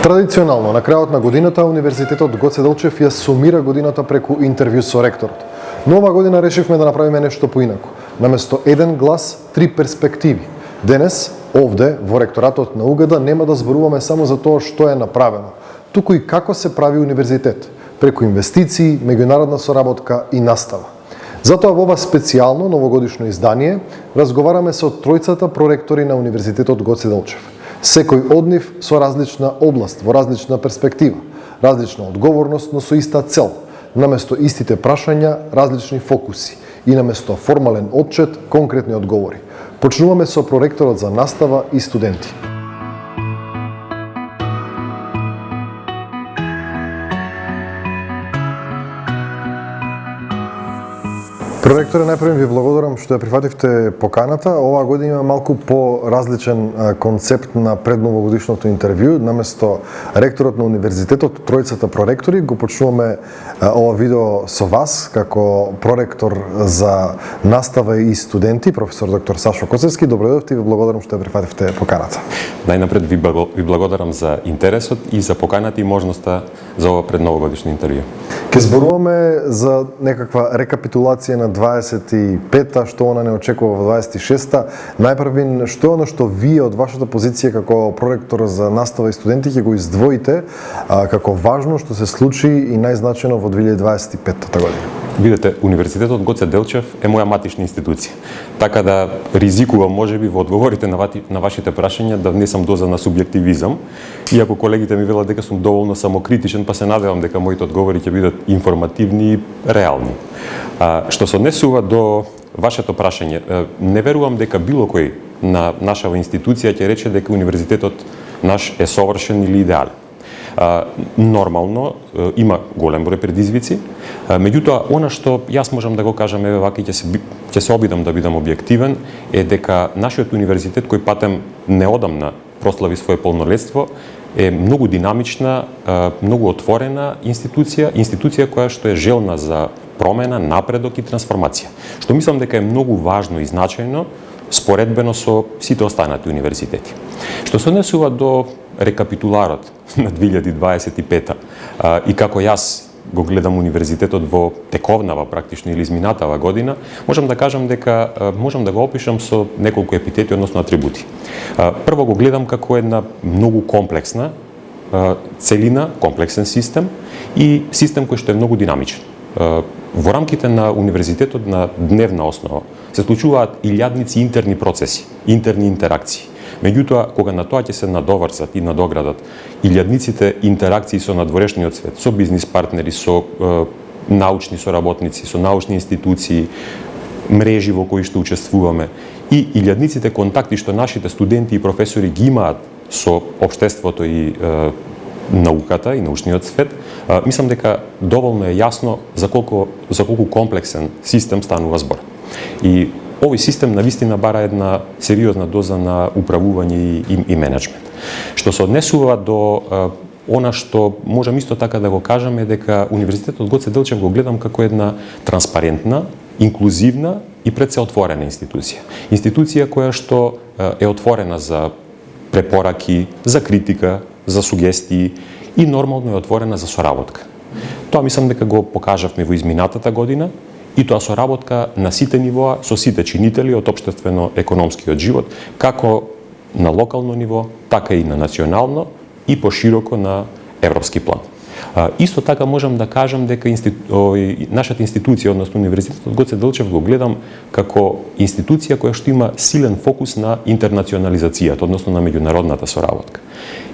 Традиционално, на крајот на годината, Универзитетот Гоце Делчев ја сумира годината преку интервју со ректорот. Но ова година решивме да направиме нешто поинаку. Наместо еден глас, 3 перспективи. Денес, овде, во ректоратот на УГД, нема да зборуваме само за тоа што е направено, туку и како се прави универзитет, преку инвестиции, меѓународна соработка и настава. Затоа во ова специјално новогодишно издание разговараме со тројцата проректори на Универзитетот Гоце Делчев. Секој од нив со различна област, во различна перспектива, различна одговорност, но со иста цел, наместо истите прашања, различни фокуси и наместо формален отчет, конкретни одговори. Почнуваме со проректорот за настава и студенти. Проректоре, најпрво ви благодарам што ја прифативте поканата. Оваа година има малку по-различен концепт на предновогодишното интервју. Наместо ректорот на универзитетот, тројцата проректори, го почнуваме ова видео со вас, како проректор за настава и студенти, професор доктор Сашо Коцевски. Добро дојдовте и ви благодарам што ја прифативте поканата. Најнапред ви благодарам за интересот и за поканата и можноста за ова предновогодишно интервју. Ке зборуваме за некаква рекапитулација на 25-та, што она не очекува во 26-та. Најпрвин, што е оно што вие од вашата позиција како проректор за настава и студенти ќе го издвоите како важно што се случи и најзначено во 2025-та година? Видете, Универзитетот Гоце Делчев е моја матична институција. Така да ризикувам можеби во одговорите на вашите прашања да внесам доза на субјективизам. Иако колегите ми велат дека сум доволно самокритичен, па се надевам дека моите одговори ќе бидат информативни и реални. Што се однесува до вашето прашање, не верувам дека било кој на нашава институција ќе рече дека универзитетот наш е совршен или идеален. Нормално има голем број предизвици, меѓутоа она што јас можам да го кажам, еве вака ќе се обидам да бидам објективен, е дека нашиот универзитет кој патем неодамна прослави свое полнолетство е многу динамична, многу отворена институција која што е желна за промена, напредок и трансформација. Што мислам дека е многу важно и значајно споредбено со сите останати универзитети. Што се однесува до рекапитуларот на 2025 и како јас го гледам универзитетот во тековнава практично или изминатава година, можам да кажам дека можам да го опишам со неколку епитети, односно атрибути. Прво го гледам како една многу комплексна целина, комплексен систем и систем кој што е многу динамичен. Во рамките на универзитетот на дневна основа се случуваат илјадници интерни процеси, интерни интеракции. Меѓутоа, кога на тоа ќе се надоврзат и надоградат илјадниците интеракции со надворешниот свет, со бизнис партнери, со научни соработници, со научни институции, мрежи во кои што учествуваме и илјадниците контакти што нашите студенти и професори ги имаат со општеството и науката и научниот свет, мислам дека доволно е јасно за колку комплексен систем станува збор. И овој систем навистина бара една сериозна доза на управување и менеджмент. Што се однесува до она што можам исто така да го кажам е дека Универзитетот Гоце Делчев го гледам како една транспарентна, инклузивна и пред се отворена институција. Институција која што е отворена за препораки, за критика, за сугестии и нормално е отворена за соработка. Тоа мислам дека го покажавме во изминатата година и тоа соработка на сите нивоа со сите чинители од општествено-економскиот живот, како на локално ниво, така и на национално и пошироко на европски план. Исто така можам да кажам дека нашата институција, односно Универзитетот Гоце Делчев, го гледам како институција која што има силен фокус на интернационализацијата, односно на меѓународната соработка.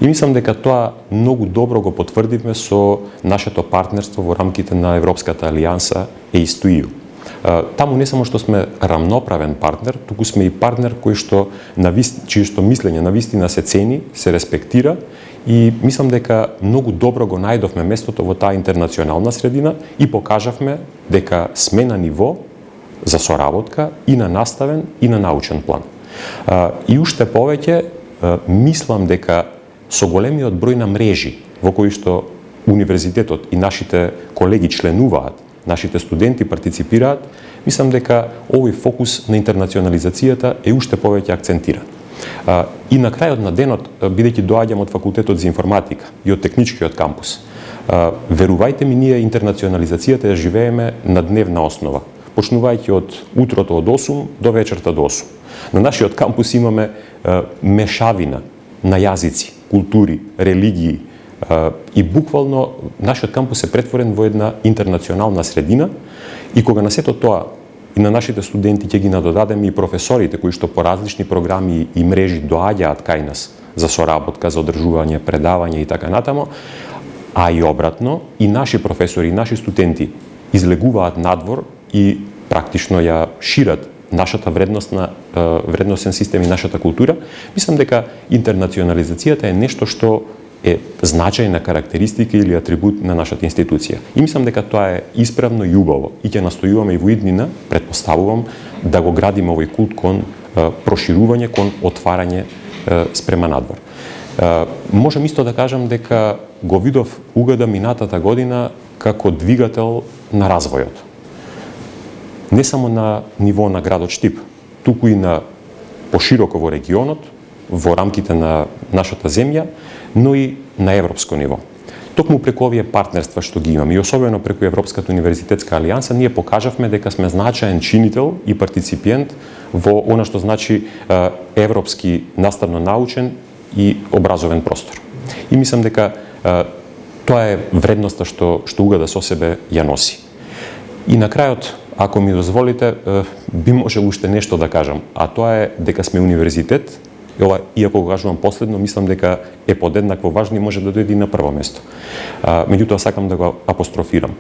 И мислам дека тоа многу добро го потврдивме со нашето партнерство во рамките на Европската алијанса EIS2EU. Таму не само што сме рамноправен партнер, туку сме и партнер кој што чие што мислење навистина се цени, се респектира и мислам дека многу добро го најдовме местото во таа интернационална средина и покажавме дека сме на ниво за соработка и на наставен и на научен план. И уште повеќе мислам дека со големиот број на мрежи во кои што универзитетот и нашите колеги членуваат, нашите студенти партиципираат, мислам дека овој фокус на интернационализацијата е уште повеќе акцентиран. И на крајот на денот, бидејќи доаѓам од факултетот за информатика и од техничкиот кампус, верувајте ми, ние интернационализацијата ја живееме на дневна основа, почнувајќи од утрото од 8 до вечерта до 8. На нашиот кампус имаме мешавина на јазици, култури, религии и буквално нашиот кампус е претворен во една интернационална средина и кога на сето тоа и на нашите студенти ќе ги надодадеме и професорите кои што по различни програми и мрежи доаѓаат кај нас за соработка, за одржување, предавање и така натамо, а и обратно, и наши професори, и наши студенти излегуваат надвор и практично ја шират нашата вредносен систем и нашата култура, мислам дека интернационализацијата е нешто што е значајна карактеристика или атрибут на нашата институција. И мислам дека тоа е исправно и убаво. И ќе настојуваме и во иднина, предпоставувам, да го градиме овој култ кон проширување, кон отварање спрема надвор. Можам исто да кажам дека го видов УГД минатата година како двигател на развојот. Не само на ниво на градот Штип, туку и на пошироко во регионот, во рамките на нашата земја, но и на европско ниво. Токму преку овие партнерства што ги имаме и особено преку Европската универзитетска алијанса, ние покажавме дека сме значаен чинител и партиципиент во она што значи европски наставно-научен и образовен простор. И мислам дека тоа е вредноста што УГД со себе ја носи. И на крајот, ако ми дозволите, би можел уште нешто да кажам, а тоа е дека сме универзитет. Иако го кажувам последно, мислам дека е подеднакво важно и може да дојде на прво место. Меѓутоа сакам да го апострофирам.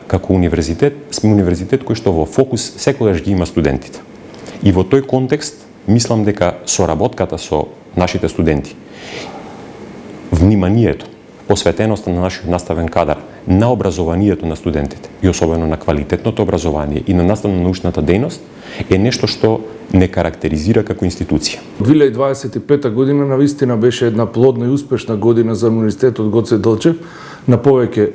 Како универзитет, сме универзитет кој што во фокус секогаш ги има студентите. И во тој контекст мислам дека соработката со нашите студенти, вниманието, посветеноста на нашиот наставен кадар, на образованието на студентите и особено на квалитетното образование и на наставно-научната дејност е нешто што не карактеризира како институција. 2025 година навистина беше една плодна и успешна година за Универзитетот Гоце Делчев на повеќе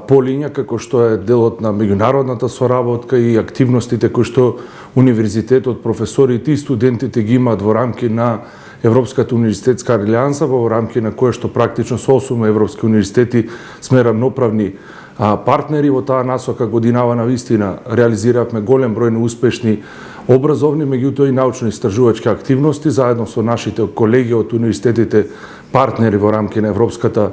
полиња, како што е делот на меѓународната соработка и активностите кои што универзитетот, професорите и студентите ги имаат во рамки на Европската универзитетска алијанса, во рамки на која што практично со 8 европски универзитети сме рамноправни партнери. Во таа насока годинава навистина реализиравме голем број на успешни образовни, меѓутоа и научно-истражувачки активности заедно со нашите колеги од универзитетите партнери во рамки на Европската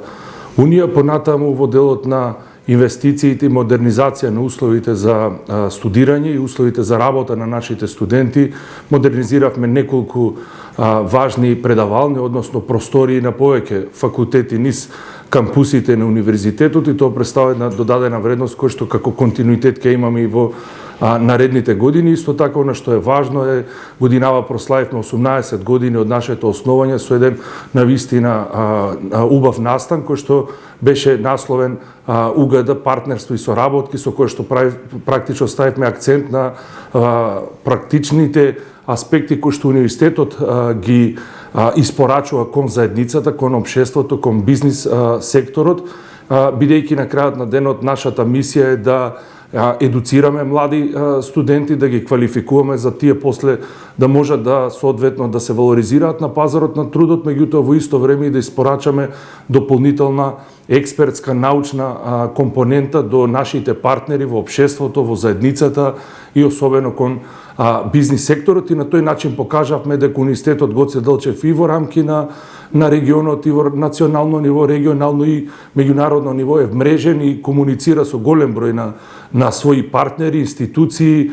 Унија, понатаму во делот на инвестициите и модернизација на условите за студирање и условите за работа на нашите студенти. Модернизиравме неколку важни предавални, односно простории на повеќе факултети низ кампусите на универзитетот и тоа представува една додадена вредност која што како континуитет ќе имаме и во наредните години. Исто така, она што е важно е, годинава прославивме 18 години од нашето основање со еден навистина убав настан кој што беше насловен УГД партнерство и соработки, со кој што практично ставивме акцент на практичните аспекти кои што универзитетот ги испорачува кон заедницата, кон општеството, кон бизнис секторот, бидејќи на крајот на денот нашата мисија е да едуцираме млади студенти, да ги квалификуваме за тие после да можат да соодветно да се валоризираат на пазарот на трудот, меѓутоа во исто време и да испорачаме дополнителна експертска научна компонента до нашите партнери во општеството, во заедницата и особено кон бизнис секторот, и на тој начин покажавме дека Универзитетот Гоце Делчев и во рамки на регионот и во национално ниво, регионално и меѓународно ниво е вмрежен и комуницира со голем број на своји партнери, институции,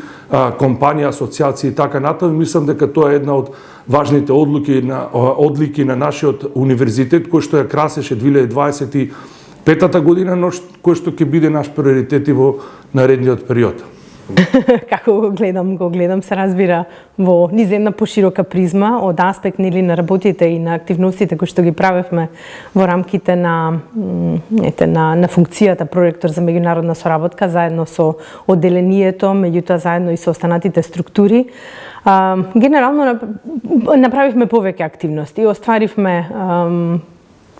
компании, асоциации и така натаму. Мислам дека тоа е една од важните одлики на нашиот универзитет кој што ја красеше 2025 година, но кој што ќе биде наш приоритет и во наредниот период. Како го гледам, се разбира, во низ една поширока призма од аспект нели на работите и на активностите кои што ги правевме во рамките на функцијата проректор за меѓународна соработка заедно со одделението, меѓутоа заедно и со останатите структури. Генерално направивме повеќе активности и остваривме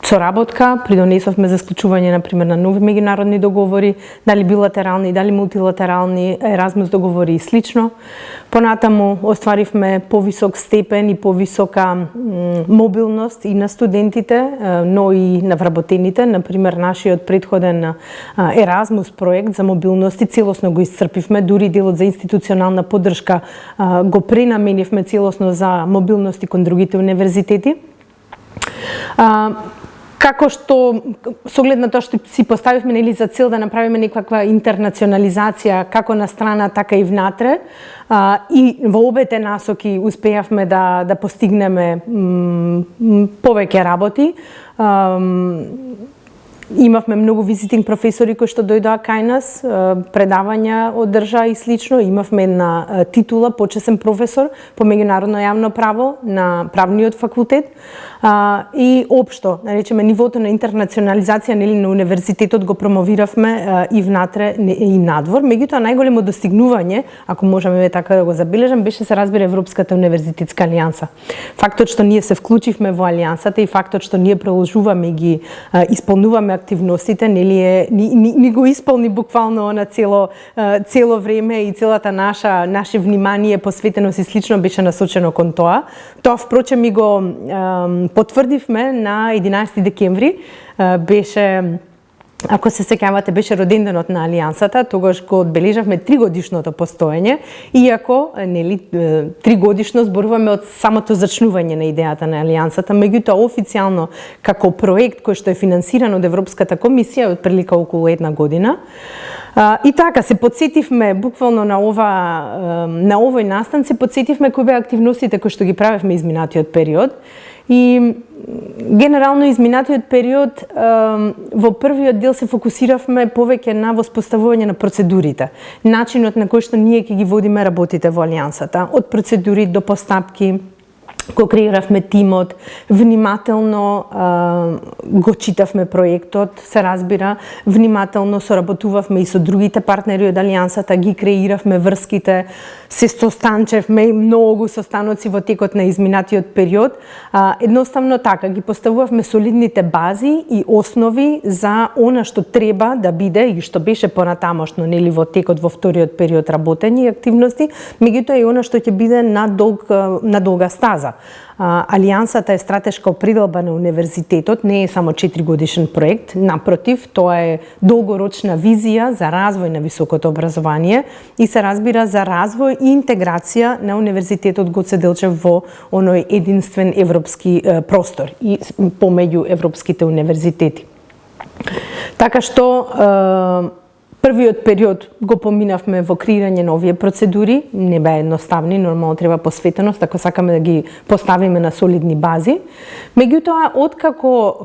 соработка, придонесовме за склучување на пример на нови меѓународни договори, дали билатерални, дали мултилатерални, Еразмус договори и слично. Понатаму остваривме повисок степен и повисока мобилност и на студентите, но и на вработените. Например, нашиот претходен Еразмус проект за мобилност и целосно го исцрпивме, дури делот за институционална поддршка го пренаменивме целосно за мобилност и кон другите универзитети. Како што, со оглед на тоа што си поставивме нели за цел да направиме некаква интернационализација како на страна, така и внатре, и во обете насоки успеавме да постигнеме повеќе работи. Имавме многу визитинг професори кои што дојдоа кај нас, предавања одржаа и слично. Имавме една титула почесен професор по меѓународно јавно право на правниот факултет. И општо, речеме, нивото на интернационализација нели на универзитетот го промовиравме и внатре и надвор. Меѓутоа најголемо достигнување, ако можеме така да го забележам, беше се разбира Европската универзитетска алијанса. Фактот што ние се вклучивме во алијансата и фактот што ние продолжуваме ги исполнуваме активностите, нели ни го исполни буквално на цело време и целата наше внимание, посветеност и слично беше насочено кон тоа. Тоа впрочем ми го потврдивме на 11 декември, беше, ако се сеќавате, беше роденденот на алијансата, тогаш го одбележавме 3-годишното постоење, иако нели 3 годишно зборуваме од самото зачнување на идејата на алијансата, меѓутоа официјално како проект кој што е финансиран од Европската комисија од прилика околу 1 година. И така се потсетивме буквално на овој настан, се потсетивме кои беа активностите кои што ги правевме изминатиот период. И генерално изминатиот период во првиот дел се фокусиравме повеќе на воспоставување на процедурите, начинот на кој што ние ќе ги водиме работите во алијансата, од процедури до постапки. Го креиравме тимот, внимателно го читавме проектот, се разбира, внимателно соработувавме и со другите партнери од алијансата, ги креиравме врските, се состанчевме многу состаноци во текот на изминатиот период. Едноставно така, ги поставувавме солидните бази и основи за она што треба да биде и што беше понатамошно, нели во текот во вториот период работење и активности, меѓутоа и она што ќе биде на долга стаза. Алијансата е стратешка определба на универзитетот, не е само 4-годишен проект, напротив, тоа е долгорочна визија за развој на високото образование и се разбира за развој и интеграција на Универзитетот Гоце Делчев во оној единствен европски простор и помеѓу европските универзитети. Така што првиот период го поминавме во креирање на овие процедури, не беа едноставни, нормално треба посветеност, ако сакаме да ги поставиме на солидни бази. Меѓутоа, откако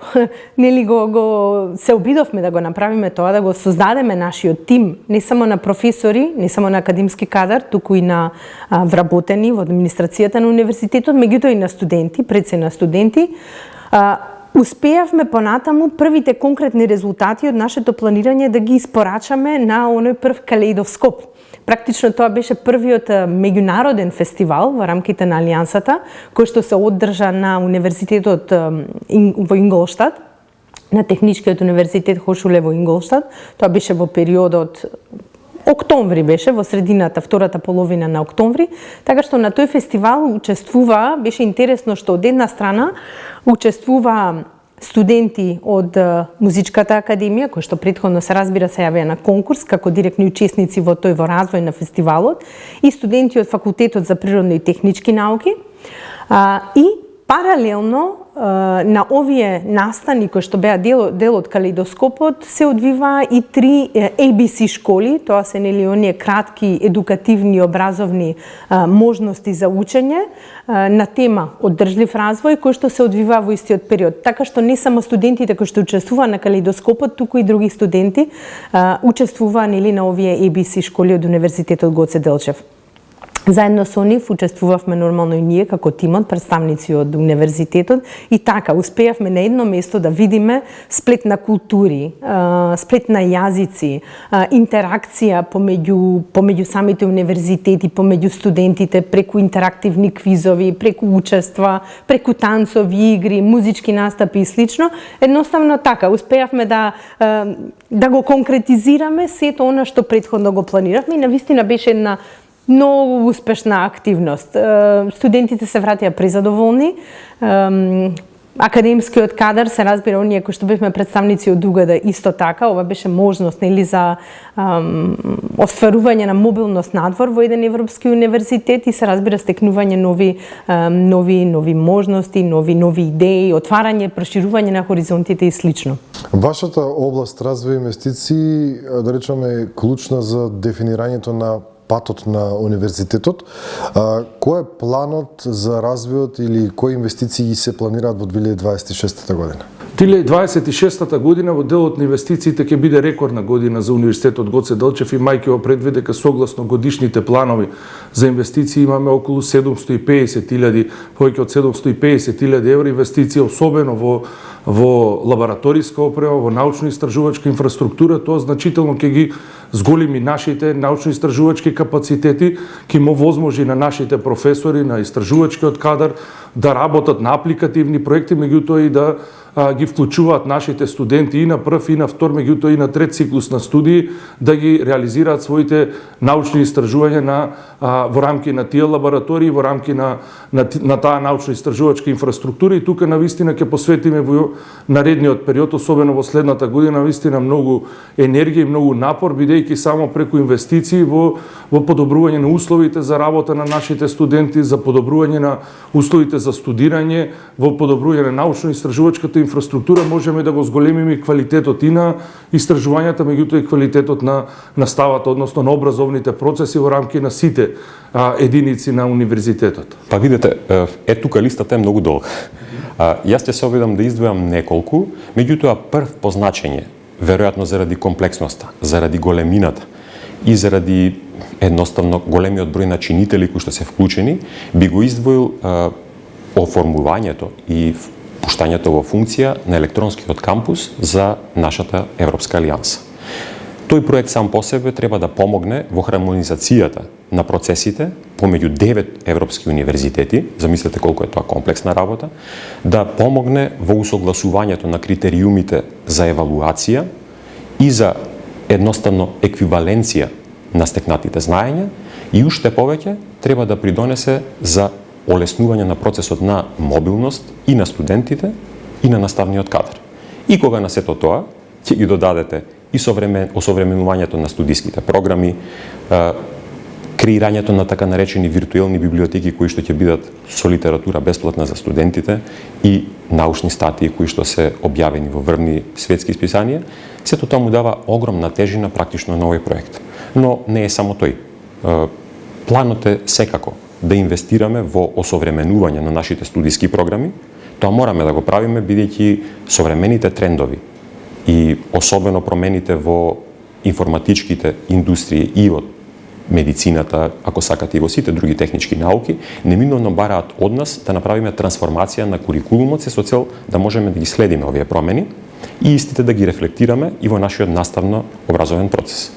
нели го се обидовме да го направиме тоа, да го создадеме нашиот тим, не само на професори, не само на академски кадар, туку и на вработени во администрацијата на универзитетот, меѓутоа и на студенти, пред се на студенти, успеавме понатаму првите конкретни резултати од нашето планирање да ги испорачаме на оној прв калеидоскоп. Практично тоа беше првиот меѓународен фестивал во рамките на алијансата, кој што се одржа на универзитетот во Инголштад, на Техничкиот универзитет Хошуле во Инголштад. Тоа беше во периодот октомври, беше во средината, втората половина на октомври, така што на тој фестивал беше интересно што од една страна учествува студенти од Музичката академија, кои што претходно се разбира се јавија на конкурс како директни учесници во развој на фестивалот, и студенти од Факултетот за природни и технички науки, и паралелно на овие настани кои што беа дел од калеидоскопот се одвива и 3 ABC школи, тоа се нели оние кратки едукативни образовни можности за учење на тема оддржлив развој кој што се одвива во истиот период. Така што не само студентите кои што учествуваа на калеидоскопот, туку и други студенти учествуваа нели на овие ABC школи од Универзитетот Гоце Делчев. Заедно со нив учествувавме нормално и ние како тимот, представници од универзитетот, и така успеавме на едно место да видиме сплет на култури, сплет на јазици, интеракција помеѓу самите универзитети, помеѓу студентите, преку интерактивни квизови, преку учества, преку танцови игри, музички настапи и слично. Едноставно така успеавме да го конкретизираме сето она што претходно го планиравме и навистина беше една многу успешна активност. Студентите се вратија презадоволни. Академскиот кадар, се разбира, оние кои што бевме представници од УГД исто така. Ова беше можност за остварување на мобилност надвор во еден европски универзитет и се разбира стекнување нови можности, нови идеи, отварање, проширување на хоризонтите и слично. Вашата област развој инвестиции, да речеме, клучна за дефинирањето на патот на универзитетот. Кој е планот за развојот или кои инвестиции се планираат во 2026 година? 2026 година во делот на инвестициите ќе биде рекордна година за Универзитетот Гоце Делчев и мајки го предвиде дека согласно годишните планови за инвестиции имаме околу 750.000, повеќе од 750.000 евра инвестиции, особено во лабораториска опрема, во научно-истражувачка инфраструктура. Тоа значително ќе ги зголеми нашите научно-истражувачки капацитети, ќе му возможи на нашите професори, на истражувачкиот кадар да работат на апликативни проекти, меѓутоа и да ги вклучуваат нашите студенти и на прв, и на втор, меѓутоа и на трет циклус на студии, да ги реализираат своите научни истражувања во рамки на тие лаборатории, во рамки на таа научно-истражувачка инфраструктура. И тука навистина ќе посветиме во наредниот период, особено во следната година, навистина многу енергија и многу напор, бидејќи само преку инвестиции во подобрување на условите за работа на нашите студенти, за подобрување на условите за студирање, во подобрување на научно-истражувачката инфраструктура можеме да го зголемиме квалитетот и на истражувањата, меѓутоа и квалитетот на наставата, односно на образовните процеси во рамки на сите единици на универзитетот. Па видете, тука листата е многу долга. Јас ќе се обидам да издвојам неколку, меѓутоа прв по значење, веројатно заради комплексноста, заради големината и заради едноставно големиот број на чинители кои што се вклучени, би го издвоил оформувањето и пуштањето во функција на електронскиот кампус за нашата Европска алијанса. Тој проект сам по себе треба да помогне во хармонизацијата на процесите помеѓу 9 европски универзитети, замислете колку е тоа комплексна работа, да помогне во усогласувањето на критериумите за евалуација и за едноставно еквиваленција на стекнатите знаења и уште повеќе треба да придонесе за олеснување на процесот на мобилност и на студентите и на наставниот кадар. И кога на сето тоа ќе ги додадете и осовременувањето на студиските програми, креирањето на така наречени виртуелни библиотеки кои што ќе бидат со литература бесплатна за студентите и научни статии кои што се објавени во врвни светски списанија, сето тоа му дава огромна тежина практично на овој проект. Но не е само тој. Планот е секако да инвестираме во осовременување на нашите студиски програми. Тоа мораме да го правиме бидејќи современите трендови и особено промените во информатичките индустрии и од медицината, ако сакате и во сите други технички науки, неминовно бараат од нас да направиме трансформација на курикулумот се со цел да можеме да ги следиме овие промени и истите да ги рефлектираме и во нашиот наставно образовен процес.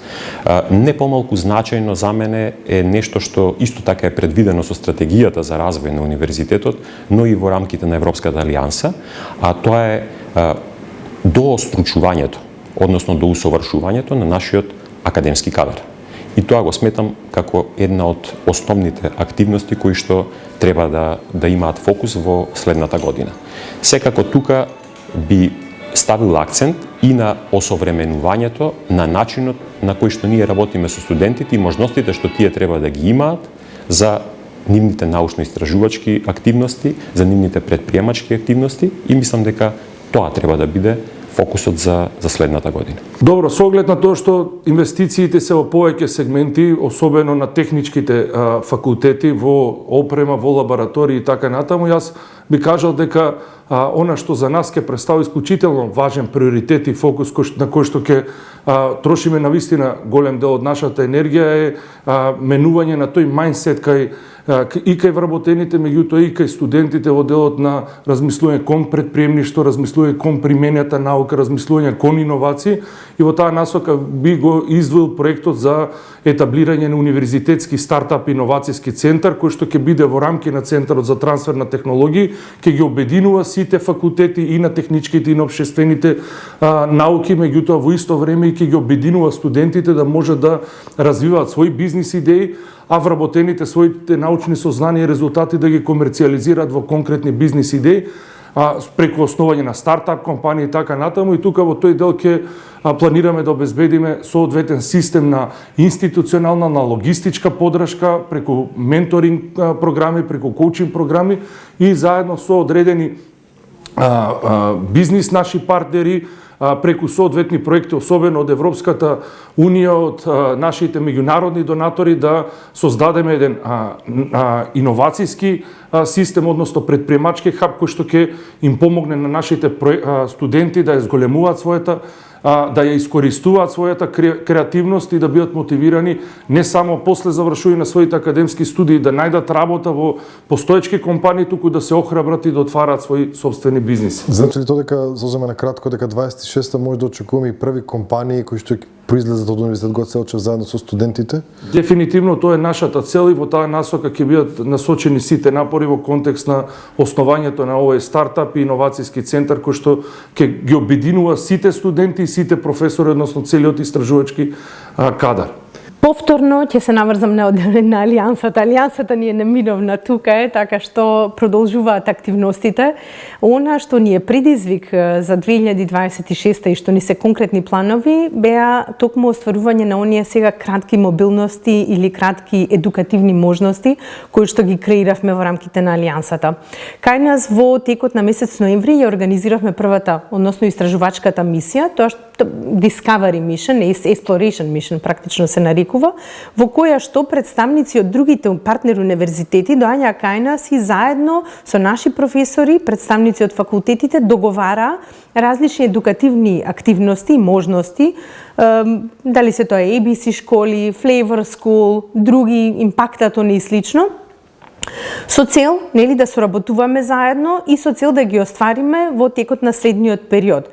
Не помалку значајно за мене е нешто што исто така е предвидено со стратегијата за развој на универзитетот, но и во рамките на Европската алијанса, а тоа е доостручувањето, односно до усовршувањето на нашиот академски кадар. И тоа го сметам како една од основните активности кои што треба да имаат фокус во следната година. Секако тука би ставил акцент и на осовременувањето на начинот на кој што ние работиме со студентите и можностите што тие треба да ги имаат за нивните научно-истражувачки активности, за нивните предприемачки активности и мислам дека тоа треба да биде фокусот за следната година. Добро, со оглед на тоа што инвестициите се во повеќе сегменти, особено на техничките факултети, во опрема, во лаборатории и така натаму, јас би кажал дека она што за нас ќе представи исклучително важен приоритет и фокус на кој што ќе трошиме навистина голем дел од нашата енергија е менување на тој мајндсет и кај вработените, меѓутоа и кај студентите во делот на размислување кон претприемништво, размислување кон примената наука, размислување кон иновации, и во таа насока би го издвоил проектот за етаблирање на универзитетски стартап иновацијски центар, кој што ќе биде во рамки на Центарот за трансфер на технологии, ќе ги обединува сите факултети и на техничките и на општествените науки, меѓутоа во исто време и ќе ги обединува студентите да може да развиваат своји бизнис идеи, а вработените своите научни сознанија и резултати да ги комерцијализираат во конкретни бизнис идеи, преку основање на стартап компании и така натаму. И тука во тој дел ќе планираме да обезбедиме соодветен систем на институционална, на логистичка подршка, преку менторинг програми, преку коучинг програми и заедно со одредени бизнис наши партнери, преку соодветни проекти, особено од Европската Унија, од нашите меѓународни донатори, да создадеме еден иновацијски систем, односно предприемачки хаб, кој што ќе им помогне на нашите студенти да ја зголемуваат својата, да ја искористуваат својата креативност и да бидат мотивирани не само после завршување на своите академски студии да најдат работа во постоечки компании, туку да се охрабрат и да отвараат своји собствени бизниси. Значи ли тоа дека, зоземе на кратко, дека 26-та може да очекуваме и први компании кои што произлезат од Универзитет Гоце Делчев заедно со студентите? Дефинитивно тоа е нашата цел и во таа насока ќе бидат насочени сите напори во контекст на основањето на овој стартап и иновацијски центар кој што ќе ги обединува сите студенти и сите професори, односно целиот истражувачки кадар. Повторно ќе се наврзам на Алијансата. Алијансата ни е неминовна тука, така што продолжуваат активностите. Она што ни е предизвик за 2026 и што ни се конкретни планови беа токму остварување на оние сега кратки мобилности или кратки едукативни можности кои што ги креиравме во рамките на Алијансата. Кај нас во текот на месец ноември ја организиравме првата, односно истражувачката мисија, тоа што Discovery Mission, Exploration Mission практично се нарекува, во која што представници од другите партнери универзитети доаѓаа кај нас и заедно со наши професори, представници од факултетите договара различни едукативни активности и можности, дали се тоа ABC школи, Flavor School, други, импактатони и слично, со цел нели да соработуваме заедно и со цел да ги оствариме во текот на следниот период.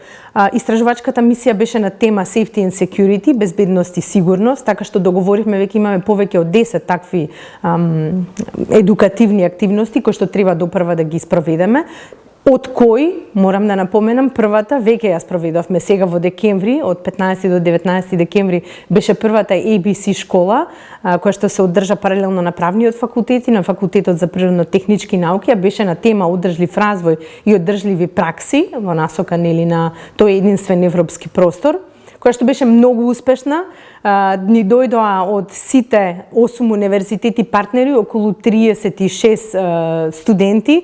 Истражувачката мисија беше на тема Safety and Security, безбедност и сигурност, така што договоривме, веќе имаме повеќе од 10 такви едукативни активности кои што треба допрва да ги спроведеме. Од кои, морам да напоменам, првата веќе ја спроведовме сега во декември, од 15 до 19 декември беше првата ABC школа, која што се одржа паралелно на правниот факултет и на факултетот за природно-технички науки, беше на тема одржлив развој и одржливи пракси, во насока нели на тој единствен европски простор, која што беше многу успешна. Ни дојдоа од сите 8 универзитети партнери околу 36 студенти.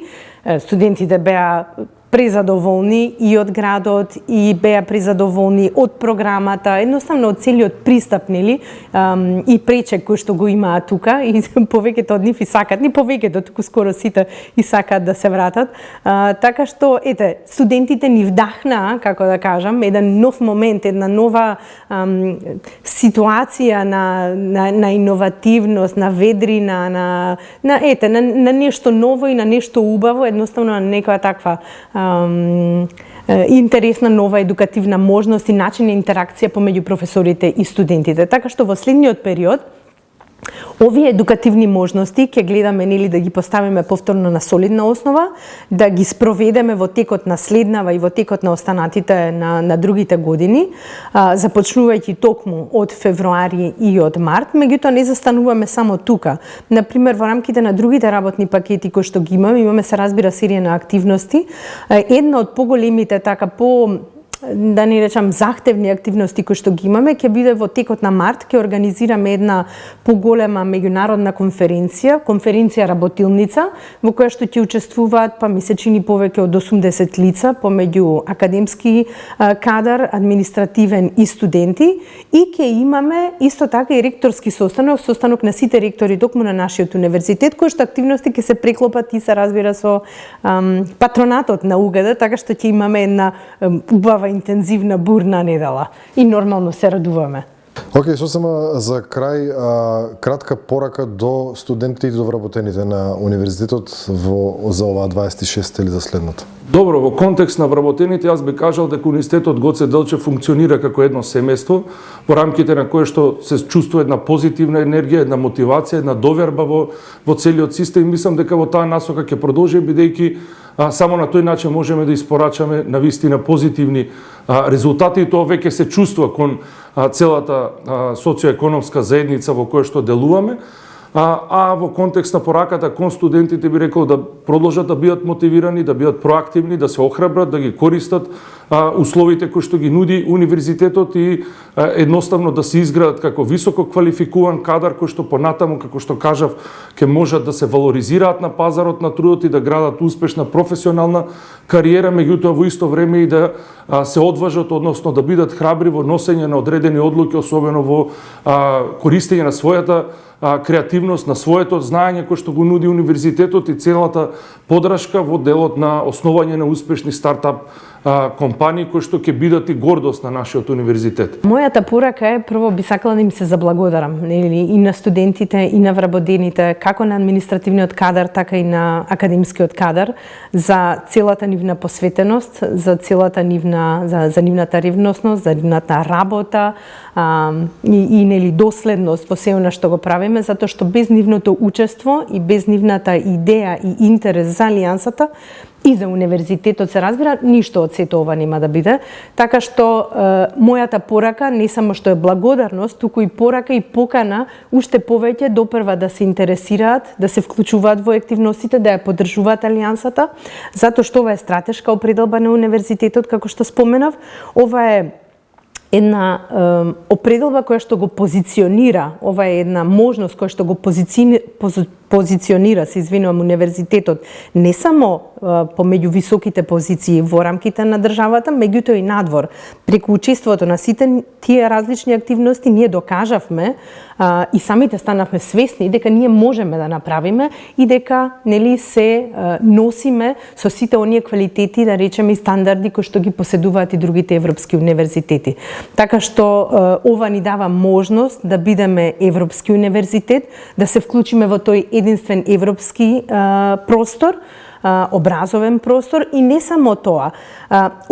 Студентите беа презадоволни и од градот и беа презадоволни од програмата, едноставно од целиот пристап, нели, и пречек кој што го имаат тука, и повеќето од нив и сакат, не повеќето, туку скоро сите и сакат да се вратат. Така што, ете, студентите ни вдахнаа, како да кажам, еден нов момент, една нова ситуација на иновативност, на ведрина, на нешто ново и на нешто убаво, едноставно на некоја таква интересна нова едукативна можност и начин на интеракција помеѓу професорите и студентите. Така што во следниот период овие едукативни можности ќе гледаме нели да ги поставиме повторно на солидна основа, да ги спроведеме во текот на следнава и во текот на останатите на другите години, започнувајќи токму од февруари и од март, меѓутоа не застануваме само тука. Например, во рамките на другите работни пакети кои што ги имаме се разбира серија на активности. Една од поголемите така да не речам захтевни активности кои што ги имаме, ќе биде во текот на март, ќе организираме една поголема меѓународна конференција работилница, во која што ќе учествуваат, па ми се чини повеќе од 80 лица, помеѓу академски кадар, административен и студенти, и ќе имаме исто така и ректорски состанок на сите ректори токму на нашиот универзитет, кои што активности ќе се преклопат и се разбира со патронатот на УГД, така што ќе имаме една убава, интензивна, бурна недела. И нормално се радуваме. Океј, сосема за крај, кратка порака до студентите и до вработените на универзитетот за оваа 26 или за следната. Добро, во контекст на вработените, јас би кажал дека Универзитетот Гоце Делчев функционира како едно семејство, во рамките на кое што се чувствува една позитивна енергија, една мотивација, една доверба во целиот систем. Мислам дека во таа насока ќе продолжи, бидејќи само на тој начин можеме да испорачаме навистина позитивни резултати, и тоа веќе се чувствува кон целата социоекономска заедница во која што делуваме. А во контекст на пораката кон студентите би рекол да продолжат да бидат мотивирани, да бидат проактивни, да се охрабрат, да ги користат условите кои што ги нуди универзитетот и едноставно да се изградат како високо квалификуван кадар кој што понатаму, како што кажав, ќе можат да се валоризираат на пазарот на трудот и да градат успешна професионална кариера, меѓутоа во исто време и да се одважат, односно да бидат храбри во носење на одредени одлуки, особено во користење на својата креативност, на своето знаење кој што го нуди универзитетот и целата подршка во делот на основање на успешни стартап компании кои што ќе бидат и гордост на нашиот универзитет. Мојата порака е, прво би сакала да им се заблагодарам, и на студентите, и на вработените, како на административниот кадар, така и на академскиот кадар, за целата нивна посветеност, за целата нивна, за нивната ревностност, за нивната работа и нели доследност во се она што го правиме, затоа што без нивното учество и без нивната идеја и интерес за алијансата и за универзитетот се разбира, ништо од сето ова нема да биде. Така што мојата порака не само што е благодарност, туку и порака и покана уште повеќе допрва да се интересираат, да се вклучуваат во активностите, да ја поддржуваат алијансата, затоа што ова е стратешка определба на универзитетот, како што споменав. Ова е една определба која што го позиционира, ова е една можност која што го позиционира, се извинувам, универзитетот не само помеѓу високите позиции во рамките на државата, меѓутоа и надвор. Преку учеството на сите тие различни активности ние докажавме и самите станавме свесни дека ние можеме да направиме и дека нели се носиме со сите оние квалитети, да речеме, и стандарди кои што ги поседуваат и другите европски универзитети. Така што ова ни дава можност да бидеме европски универзитет, да се вклучиме во тој единствен европски простор, образовен простор, и не само тоа.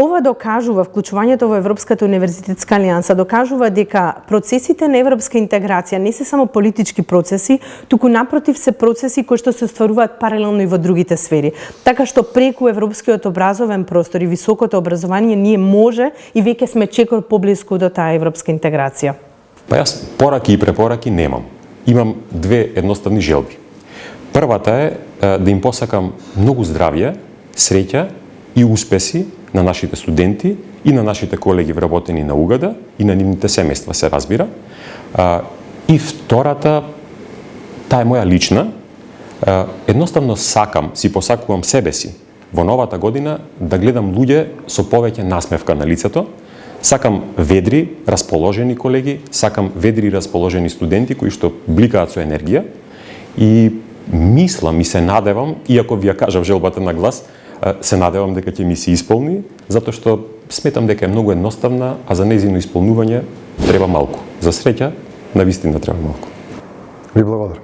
Ова докажува, вклучувањето во Европската универзитетска алијанса докажува дека процесите на европска интеграција не се само политички процеси, туку напротив се процеси кои што се остваруваат паралелно и во другите сфери. Така што преку европскиот образовен простор и високото образование ние може и веќе сме чекор поблиску до таа европска интеграција. Па јас пораки и препораки немам. Имам две едноставни желби. Првата е да им посакам многу здравје, среќа и успеси на нашите студенти и на нашите колеги вработени на УГД и на нивните семејства, се разбира. И втората, таа е моја лична, едноставно си посакувам себе си во новата година да гледам луѓе со повеќе насмевка на лицето. Сакам ведри, расположени колеги, сакам ведри, расположени студенти кои што бликаат со енергија, и мислам и се надевам, иако ви ја кажав желбата на глас, се надевам дека ќе ми се исполни, затоа што сметам дека е многу едноставна, а за нејзино исполнување треба малку. За среќа, навистина треба малку. Ви благодарам.